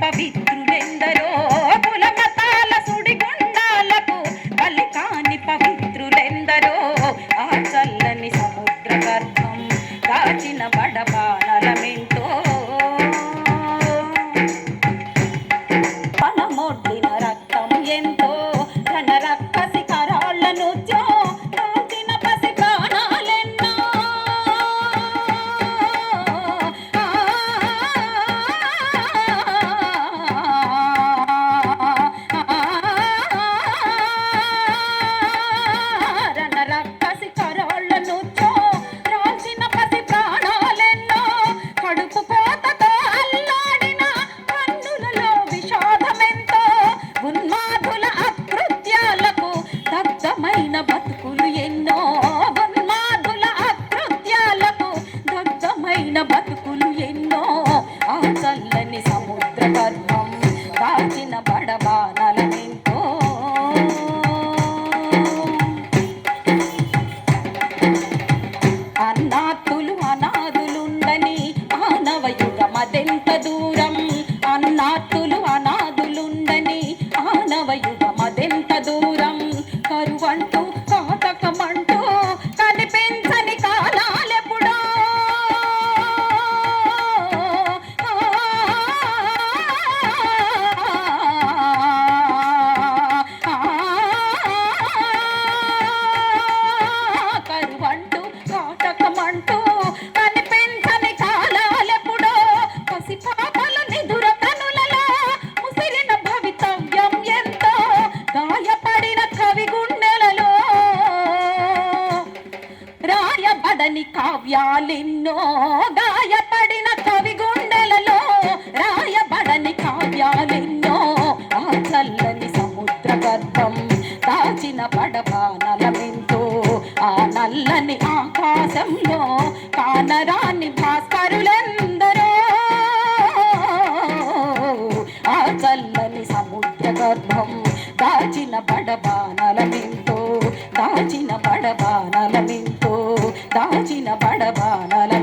పవిత్రులెందరో కులమతాల సుడిగుండాలకు బలి కాని పవిత్రులెందరో ఆ చల్లని సముద్ర గర్భం దాచిన బడబానలమెంతో పనమొడ్డిన రక్తం ఎంతో రణరక్కసి కరాళ్లను దాచిన పసి ప్రాణాలెన్నో రణరక్కసి కరాళ్లను రాల్చిన పసి ప్రాణాలెన్నో కడుపు కోతతో అల్లాడిన కన్నులలో విషాదమెంతో ఉన్మాదుల అకృత్యాలకు దగ్ధమైన బతుకులు ఎన్నో ఉన్మాదుల అకృత్యాలకు దగ్ధమైన బతుకులు ఎన్నో ఆ చల్లని సముద్ర గర్భం దాచిన బడబానలమెంతో అన్నాతులు అనాథులుండని ఆనవయుగమదెంత దూరం అన్నాతులు అనాథులుండని ఆనవయుగమదెంత దూరం కరువంటూ కాటకమంటూ కనిపించని కాలాలెప్పుడో కరువంటూ కాటకమంటూ కనిపించని కాలాలెప్పుడో పసిపాపల నిదుర కనులలో ముసిరిన భవితవ్యం ఎంతో గాయపడిన కవి గుండెలలో రాయబడని కావ్యాలెన్నో గాయపడిన కవి గుండెలలో రాయబడని కావ్యాలెన్నో ఆ చల్లని సముద్ర గర్భం దాచిన బడబానలమెంతో ఆ నల్లని ఆకాశంలో కానరాని భాస్కరులెందరో ఆ చల్లని సముద్ర గర్భం దాచిన బడబానలమెంతో దాచిన బడబానలమెంతో దాచిన బడబానల